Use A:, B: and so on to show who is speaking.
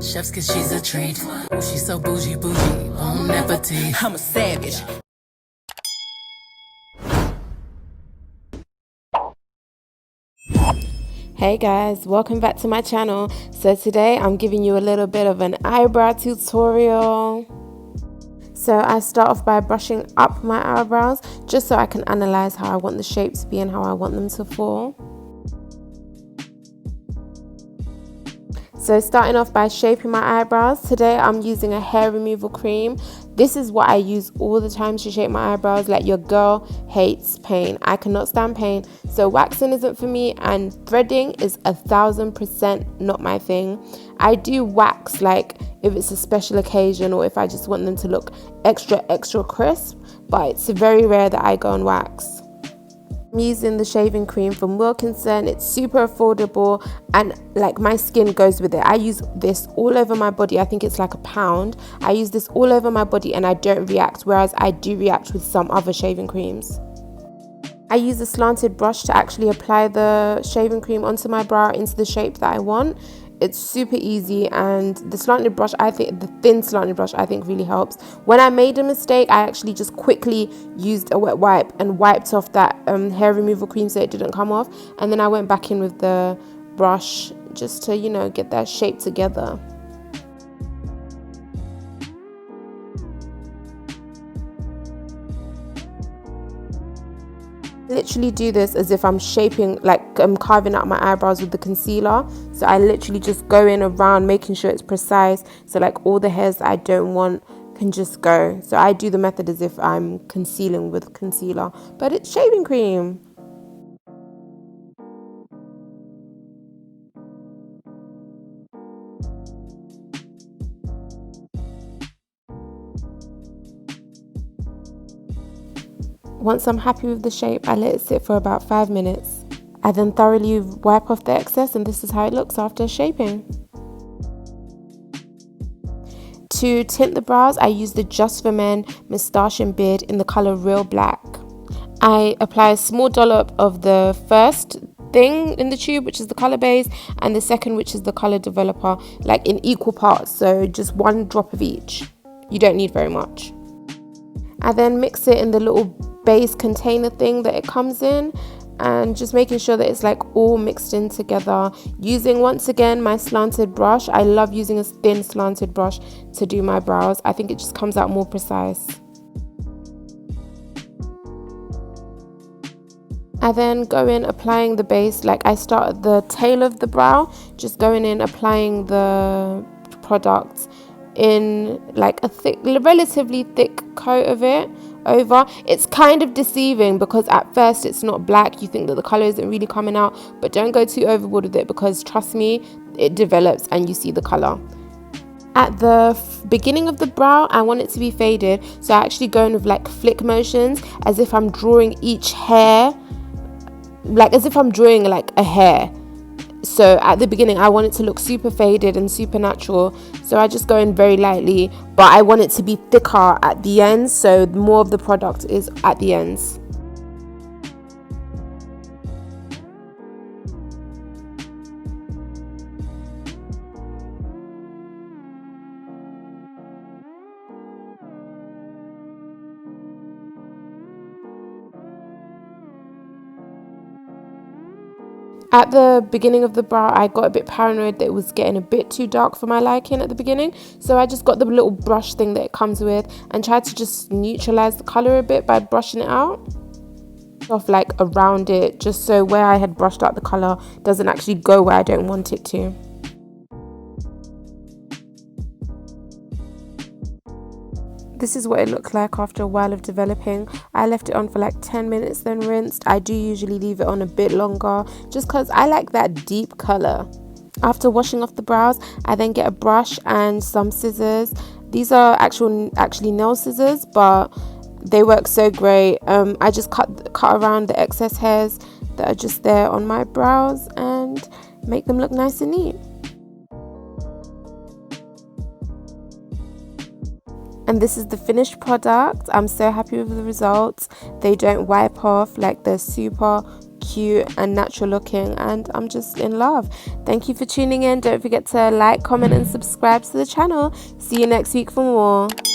A: Chef's kiss, she's a treat. Oh, she's so bougie, bougie. Bon appetit. I'm a savage.
B: Hey guys, welcome back to my channel. So today I'm giving you a little bit of an eyebrow tutorial. So I start off by brushing up my eyebrows just so I can analyze how I want the shape to be and how I want them to fall. So starting off by shaping my eyebrows, today I'm using a hair removal cream. This is what I use all the time to shape my eyebrows. Like, your girl hates pain. I cannot stand pain. So waxing isn't for me, and threading is 1000% not my thing. I do wax like if it's a special occasion or if I just want them to look extra crisp, but it's very rare that I go and wax. I'm using the shaving cream from Wilkinson. It's super affordable and like my skin goes with it. I use this all over my body. I think it's like £1. I use this all over my body and I don't react, whereas I do react with some other shaving creams. I use a slanted brush to actually apply the shaving cream onto my brow into the shape that I want. It's super easy, and the slanted brush, I think the thin slanted brush, I think really helps. When I made a mistake, I actually just quickly used a wet wipe and wiped off that hair removal cream so it didn't come off, and then I went back in with the brush just to, you know, get that shape together. Literally do this as if I'm shaping, like I'm carving out my eyebrows with the concealer. So I literally just go in around making sure it's precise, so like all the hairs that I don't want can just go. So I do the method as if I'm concealing with concealer, but it's shaving cream. Once I'm happy with the shape, I let it sit for about 5 minutes. I then thoroughly wipe off the excess, and this is how it looks after shaping. To tint the brows, I use the Just For Men Moustache and Beard in the colour Real Black. I apply a small dollop of the first thing in the tube, which is the colour base, and the second, which is the colour developer, like in equal parts, so just 1 drop of each. You don't need very much. I then mix it in the little base container thing that it comes in, and just making sure that it's like all mixed in together, using once again my slanted brush. I love using a thin slanted brush to do my brows. I think it just comes out more precise. I then go in applying the base, like I start at the tail of the brow, just going in applying the product in like a thick, relatively thick coat of it over. It's kind of deceiving because at first it's not black, you think that the color isn't really coming out, but don't go too overboard with it, because trust me, it develops and you see the color. At the beginning of the brow, I want it to be faded, so I actually go in with like flick motions as if I'm drawing each hair, like as if I'm drawing like a hair. So at the beginning I want it to look super faded and super natural, so I just go in very lightly, but I want it to be thicker at the ends, so more of the product is at the ends. At the beginning of the brow, I got a bit paranoid that it was getting a bit too dark for my liking at the beginning. So I just got the little brush thing that it comes with and tried to just neutralize the color a bit by brushing it out off like around it, just so where I had brushed out the color doesn't actually go where I don't want it to. This is what it looked like after a while of developing. I left it on for like 10 minutes then rinsed. I do usually leave it on a bit longer just because I like that deep color. After washing off the brows, I then get a brush and some scissors. These are actually nail scissors, but they work so great. I just cut around the excess hairs that are just there on my brows and make them look nice and neat. And this is the finished product. I'm so happy with the results. They don't wipe off, like they're super cute and natural looking, and I'm just in love. Thank you for tuning in. Don't forget to like, comment and subscribe to the channel. See you next week for more.